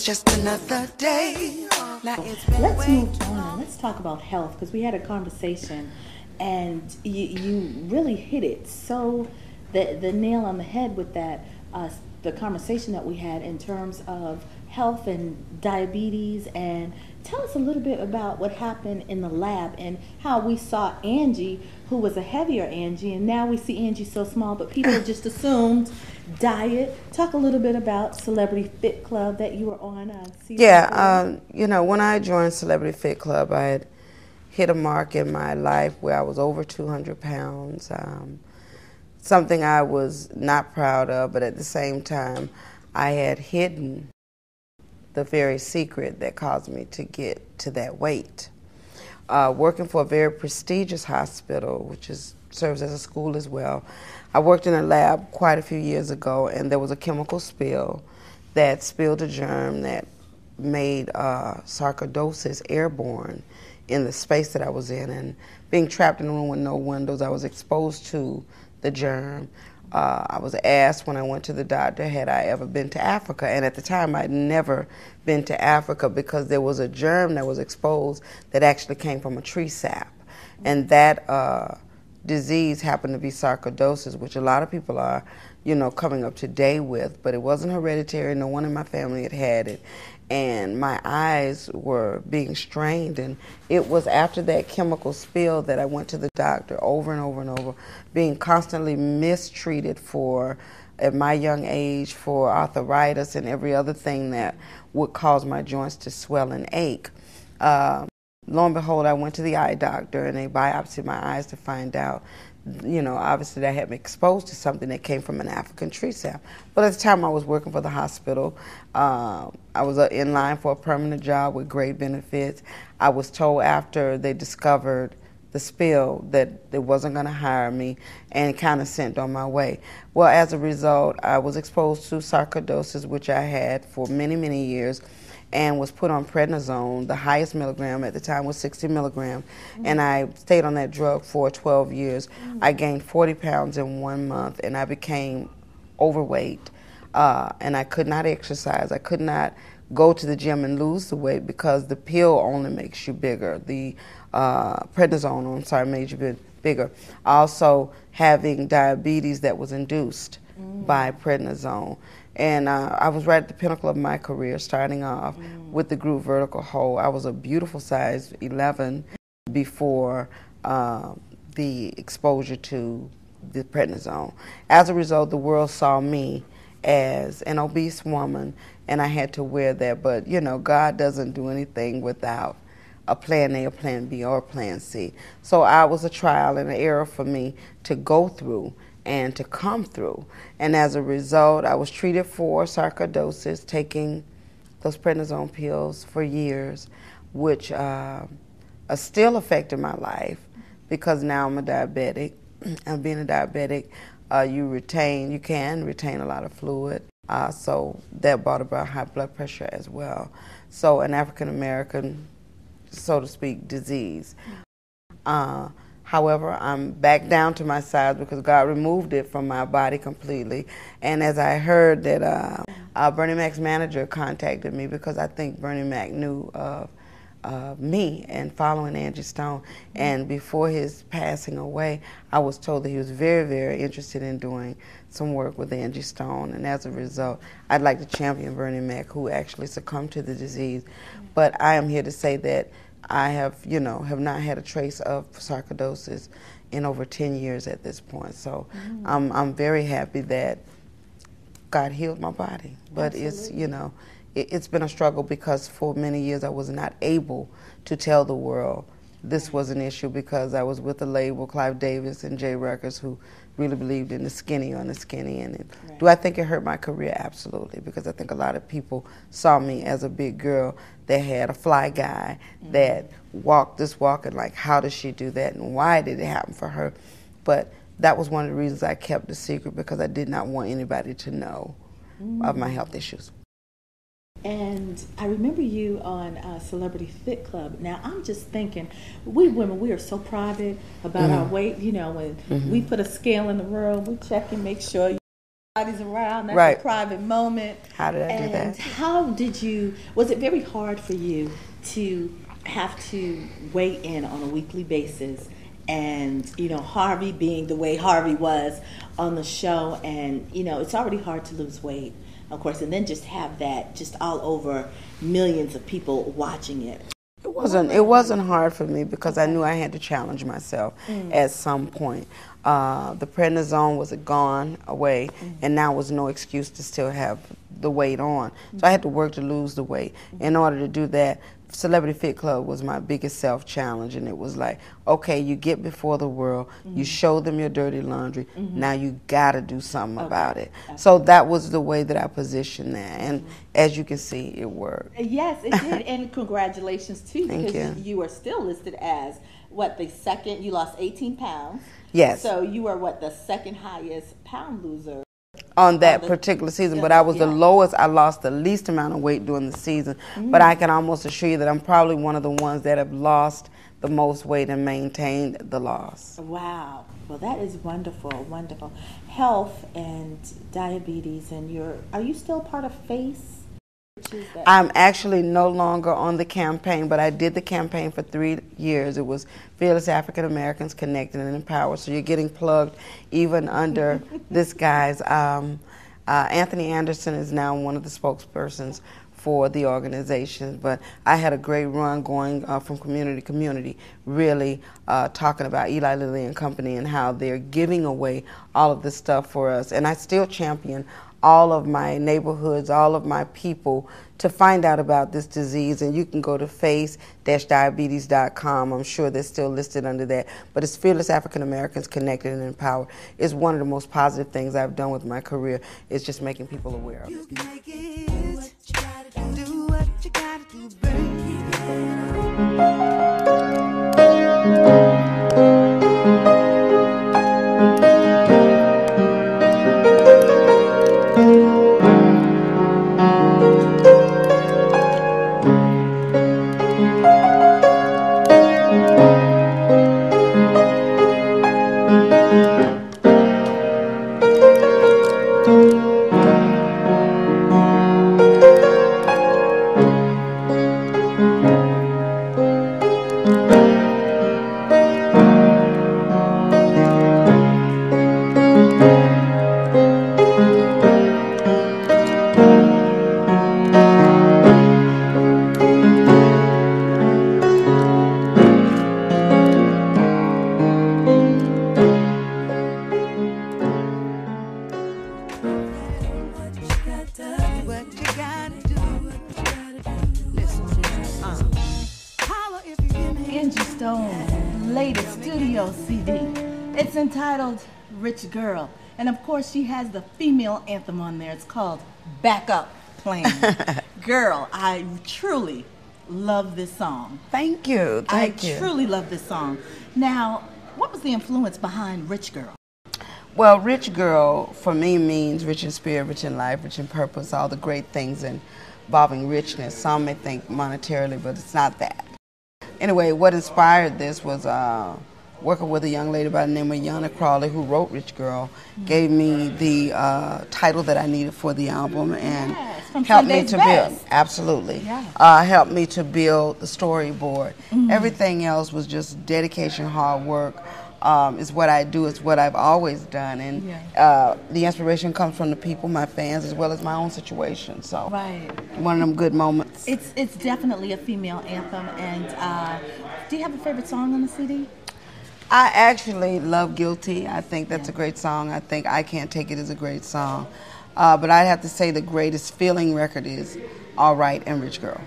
just another day. Let's move on. Let's talk about health, because we had a conversation and you really hit it so the nail on the head with that the conversation that we had in terms of health and diabetes. And tell us a little bit about what happened in the lab and how we saw Angie, who was a heavier Angie, and now we see Angie so small, but people just assumed diet. Talk a little bit about Celebrity Fit Club that you were on season you know, when I joined Celebrity Fit Club, I had hit a mark in my life where I was over 200 pounds, something I was not proud of, but at the same time, I had hidden the very secret that caused me to get to that weight. Working for a very prestigious hospital, which serves as a school as well, I worked in a lab quite a few years ago, and there was a chemical spill that spilled a germ that made sarcoidosis airborne in the space that I was in. And being trapped in a room with no windows, I was exposed to the germ. I was asked when I went to the doctor, had I ever been to Africa? And at the time, I'd never been to Africa because there was a germ that was exposed that actually came from a tree sap. And that disease happened to be sarcoidosis, which a lot of people are, you know, coming up to date with, but it wasn't hereditary. No one in my family had it. And my eyes were being strained, and it was after that chemical spill that I went to the doctor over and over and over, being constantly mistreated for, at my young age, for arthritis and every other thing that would cause my joints to swell and ache. Lo and behold, I went to the eye doctor, and they biopsied my eyes to find out, you know, obviously that I had been exposed to something that came from an African tree sap. But at the time I was working for the hospital. I was in line for a permanent job with great benefits. I was told after they discovered the spill that they wasn't going to hire me and kind of sent on my way. Well, as a result, I was exposed to sarcoidosis, which I had for many, many years, and was put on prednisone. The highest milligram at the time was 60 milligrams, and I stayed on that drug for 12 years. I gained 40 pounds in 1 month, and I became overweight, and I could not exercise. I could not go to the gym and lose the weight because the pill only makes you bigger. The prednisone, made you bigger. Also, having diabetes that was induced by prednisone. And I was right at the pinnacle of my career, starting off with the group vertical hold. I was a beautiful size 11 before the exposure to the prednisone. As a result, the world saw me as an obese woman, and I had to wear that. But, you know, God doesn't do anything without a plan A, a plan B, or a plan C. So I was a trial and an error for me to go through and to come through. And as a result, I was treated for sarcoidosis, taking those prednisone pills for years, which still affected my life because now I'm a diabetic. And being a diabetic, you can retain a lot of fluid. So that brought about high blood pressure as well. So an African American, so to speak, disease. However, I'm back down to my size because God removed it from my body completely. And as I heard that Bernie Mac's manager contacted me because I think Bernie Mac knew of me and following Angie Stone. And before his passing away, I was told that he was very, very interested in doing some work with Angie Stone. And as a result, I'd like to champion Bernie Mac, who actually succumbed to the disease. But I am here to say that I have not had a trace of sarcoidosis in over 10 years at this point. So I'm very happy that God healed my body. But Absolutely. It's been a struggle because for many years I was not able to tell the world this was an issue because I was with the label Clive Davis and J Records, who really believed in the skinny on the skinny. And do I think it hurt my career? Absolutely, because I think a lot of people saw me as a big girl that had a fly guy that walked this walk and like, how does she do that and why did it happen for her? But that was one of the reasons I kept the secret, because I did not want anybody to know of my health issues. And I remember you on Celebrity Fit Club. Now, I'm just thinking, we women, we are so private about our weight. You know, when we put a scale in the room, we check and make sure Nobody's around. That's Right. a private moment. How did I do that? And how did you, was it very hard for you to have to weigh in on a weekly basis? And, you know, Harvey being the way Harvey was on the show, and, you know, it's already hard to lose weight, of course, and then just have that just all over millions of people watching it. It wasn't hard for me because I knew I had to challenge myself at some point. The prednisone was gone away, and now was no excuse to still have the weight on. So I had to work to lose the weight. In order to do that, Celebrity Fit Club was my biggest self-challenge, and it was like, okay, you get before the world, you show them your dirty laundry, now you gotta do something about it. So that was the way that I positioned that, and as you can see, it worked. Yes, it did, and congratulations too, Thank because you. you are still listed as, what, the second, you lost 18 pounds. Yes. So you are, what, the second highest pound loser? On that particular season, but I was the lowest. I lost the least amount of weight during the season, but I can almost assure you that I'm probably one of the ones that have lost the most weight and maintained the loss. Wow. Well, that is wonderful, wonderful. Health and diabetes, and are you still part of FACE? I'm actually no longer on the campaign, but I did the campaign for 3 years. It was Fearless African Americans Connected and Empowered. So you're getting plugged even under this guy's. Anthony Anderson is now one of the spokespersons for the organization, but I had a great run going from community to community, really talking about Eli Lilly and Company and how they're giving away all of this stuff for us. And I still champion all of my neighborhoods, all of my people to find out about this disease. And you can go to face-diabetes.com. I'm sure they're still listed under that. But it's Fearless African Americans Connected and Empowered. It's one of the most positive things I've done with my career. It's just making people aware of it. You can make it. Do what you gotta do, baby. Angie Stone's latest studio CD. It's entitled Rich Girl. And of course she has the female anthem on there. It's called Backup Plan. Girl, I truly love this song. Thank you. Thank you. I truly love this song. Now, what was the influence behind Rich Girl? Well, Rich Girl for me means rich in spirit, rich in life, rich in purpose, all the great things involving richness. Some may think monetarily, but it's not that. Anyway, what inspired this was working with a young lady by the name of Yana Crawley, who wrote Rich Girl, gave me the title that I needed for the album, and helped me to build. Absolutely. Helped me to build the storyboard. Everything else was just dedication, hard work. Is what I do. It's what I've always done, and the inspiration comes from the people, my fans, as well as my own situation. So, one of them good moments. It's definitely a female anthem. And do you have a favorite song on the CD? I actually love Guilty. I think that's a great song. I think I Can't Take It is a great song. But I'd have to say the greatest feeling record is All Right and Rich Girl.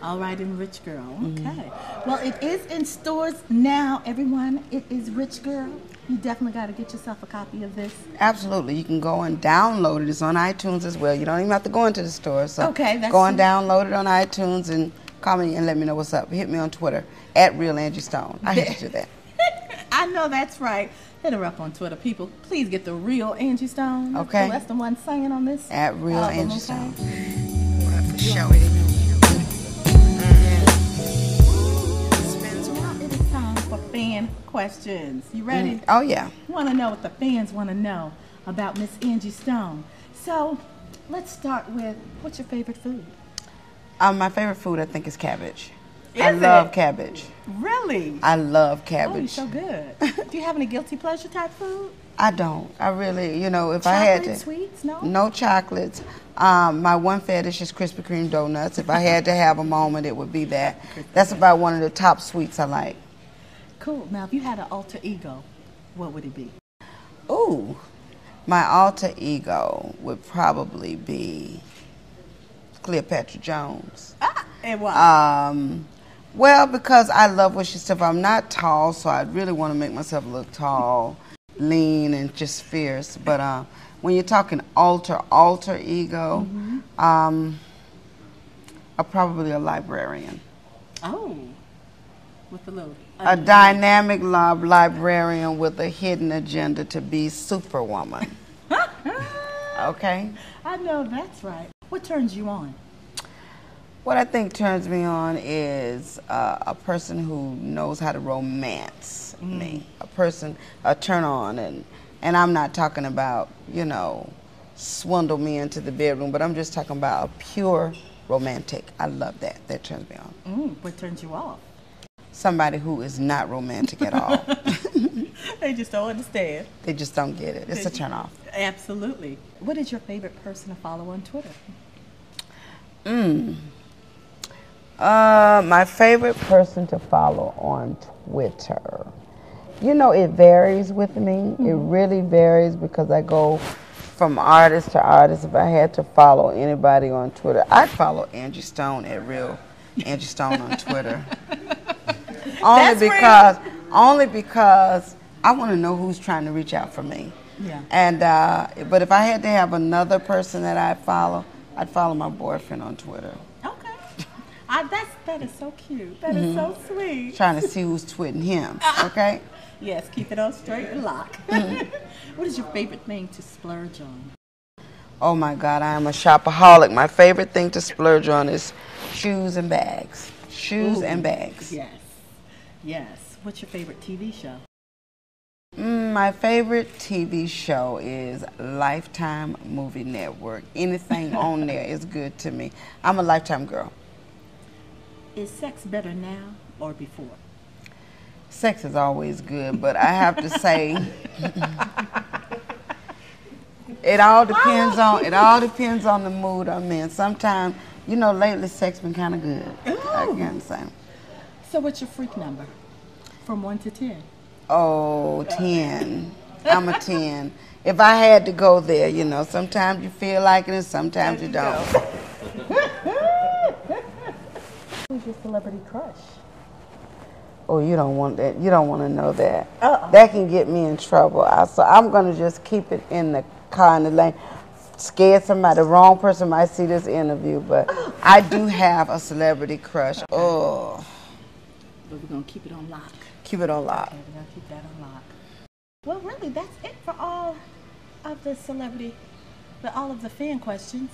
All Right and Rich Girl. Okay. Well, it is in stores now, everyone. It is Rich Girl. You definitely got to get yourself a copy of this. Absolutely. You can go and download it. It's on iTunes as well. You don't even have to go into the store. So that's go and download it on iTunes and call me and let me know what's up. Hit me on Twitter @RealAngieStone. I hit you that. I know that's right. Hit her up on Twitter, people. Please get the real Angie Stone. Okay. That's the one singing on this. @RealAngieStone. For sure. It is time for fan fan questions. You ready? Oh, yeah. Want to know what the fans want to know about Miss Angie Stone. So let's start with, what's your favorite food? My favorite food, I think, is cabbage. I Is love it? cabbage. Really? I love Oh, you're cabbage. so good. Do you have any guilty pleasure type food? I don't. I really, you know, if Chocolate, I had to. sweets? No? No chocolates. My one fetish is Krispy Kreme donuts. If I had to have a moment, it would be that. That's about one of the top sweets I like. Cool. Now, if you had an alter ego, what would it be? Ooh, my alter ego would probably be Cleopatra Jones. And why? Well, because I love what she said. I'm not tall, so I really want to make myself look tall, lean, and just fierce. But when you're talking alter ego, I'm probably a librarian. Oh, with a little... A dynamic librarian with a hidden agenda to be superwoman. Okay? I know that's right. What turns you on? What I think turns me on is a person who knows how to romance me. A turn on, and I'm not talking about, you know, swindle me into the bedroom, but I'm just talking about a pure romantic. I love that. That turns me on. What turns you off? Somebody who is not romantic at all. They just don't understand. They just don't get it. It's a turn off. Absolutely. What is your favorite person to follow on Twitter? My favorite person to follow on Twitter. You know, it varies with me. It really varies because I go from artist to artist. If I had to follow anybody on Twitter, I'd follow Angie Stone at Real Angie Stone on Twitter. Only because I want to know who's trying to reach out for me. Yeah. And but if I had to have another person that I'd follow my boyfriend on Twitter. Okay. That is so cute. That is so sweet. Trying to see who's twitting him. Okay. Yes, keep it on straight and lock. What is your favorite thing to splurge on? Oh my God, I am a shopaholic. My favorite thing to splurge on is shoes and bags. Shoes and bags. Yes. Yes. What's your favorite TV show? My favorite TV show is Lifetime Movie Network. Anything on there is good to me. I'm a Lifetime girl. Is sex better now or before? Sex is always good, but I have to say it all depends on the mood I'm in. Sometimes, you know, lately sex been kind of good. I can say. So what's your freak number? From 1 to 10? Oh, 10. I'm a 10. If I had to go there, you know, sometimes you feel like it and sometimes you don't. Who's your celebrity crush? Oh, you don't want that. You don't want to know that. Uh-oh. That can get me in trouble. So I'm going to just keep it in the car in the lane. Scared somebody, the wrong person might see this interview, but I do have a celebrity crush. Oh. But we're going to keep it on lock. Keep it on lock. Okay, we're going to keep that on lock. Well, really, that's it for all of the all of the fan questions.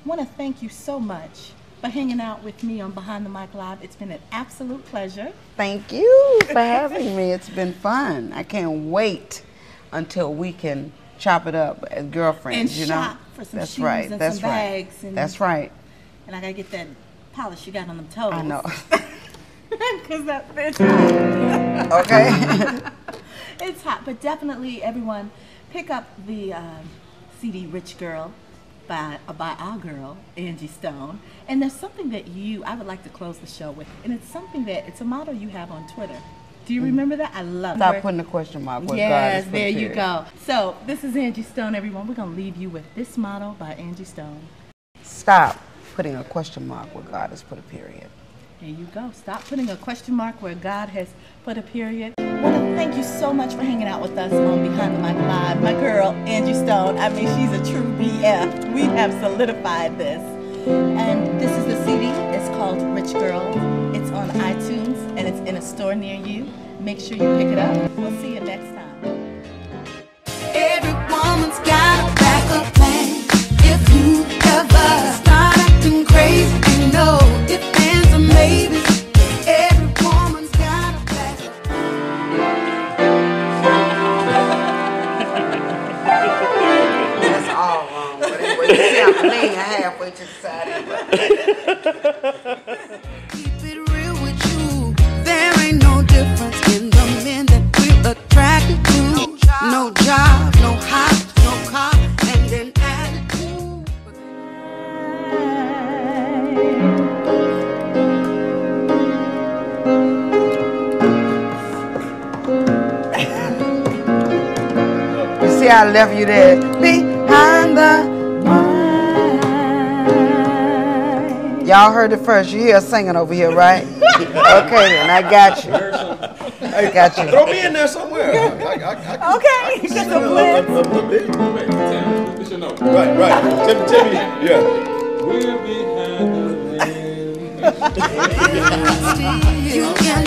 I want to thank you so much for hanging out with me on Behind the Mic Live. It's been an absolute pleasure. Thank you for having me. It's been fun. I can't wait until we can chop it up as girlfriends, And you know. shop for some That's shoes right. and That's some right. bags. And, That's right. And I got to get that polish you got on them toes. I know. Because it's hot. Okay. It's hot, but definitely everyone pick up the CD Rich Girl by our girl, Angie Stone. And there's something that I would like to close the show with. And it's a motto you have on Twitter. Do you remember that? I love it. Stop putting a question mark where God Yes, is put there you period. go. So this is Angie Stone, everyone. We're going to leave you with this motto by Angie Stone. Stop putting a question mark where God has put a period. There you go. Stop putting a question mark where God has put a period. I want to thank you so much for hanging out with us on Behind the Mic Live. My girl, Angie Stone, I mean, she's a true BF. We have solidified this. And this is the CD. It's called Rich Girl. It's on iTunes, and it's in a store near you. Make sure you pick it up. We'll see you next time. Every woman's got a backup plan. If you ever start acting crazy, you know if there's a maybe. Every woman's got a backup plan. See, I'm laying halfway to the side. Keep it real with you. There ain't no difference in the men that we're attracted to. No job, no house, no car, and an attitude. You see, I left you there behind the line. Y'all heard it first. You hear us singing over here, right? Okay, then I got you. Hey, Got you. throw me in there somewhere. Okay, just a blitz. A bit. This your note. Right. Tell me, yeah. We're behind the lane. You can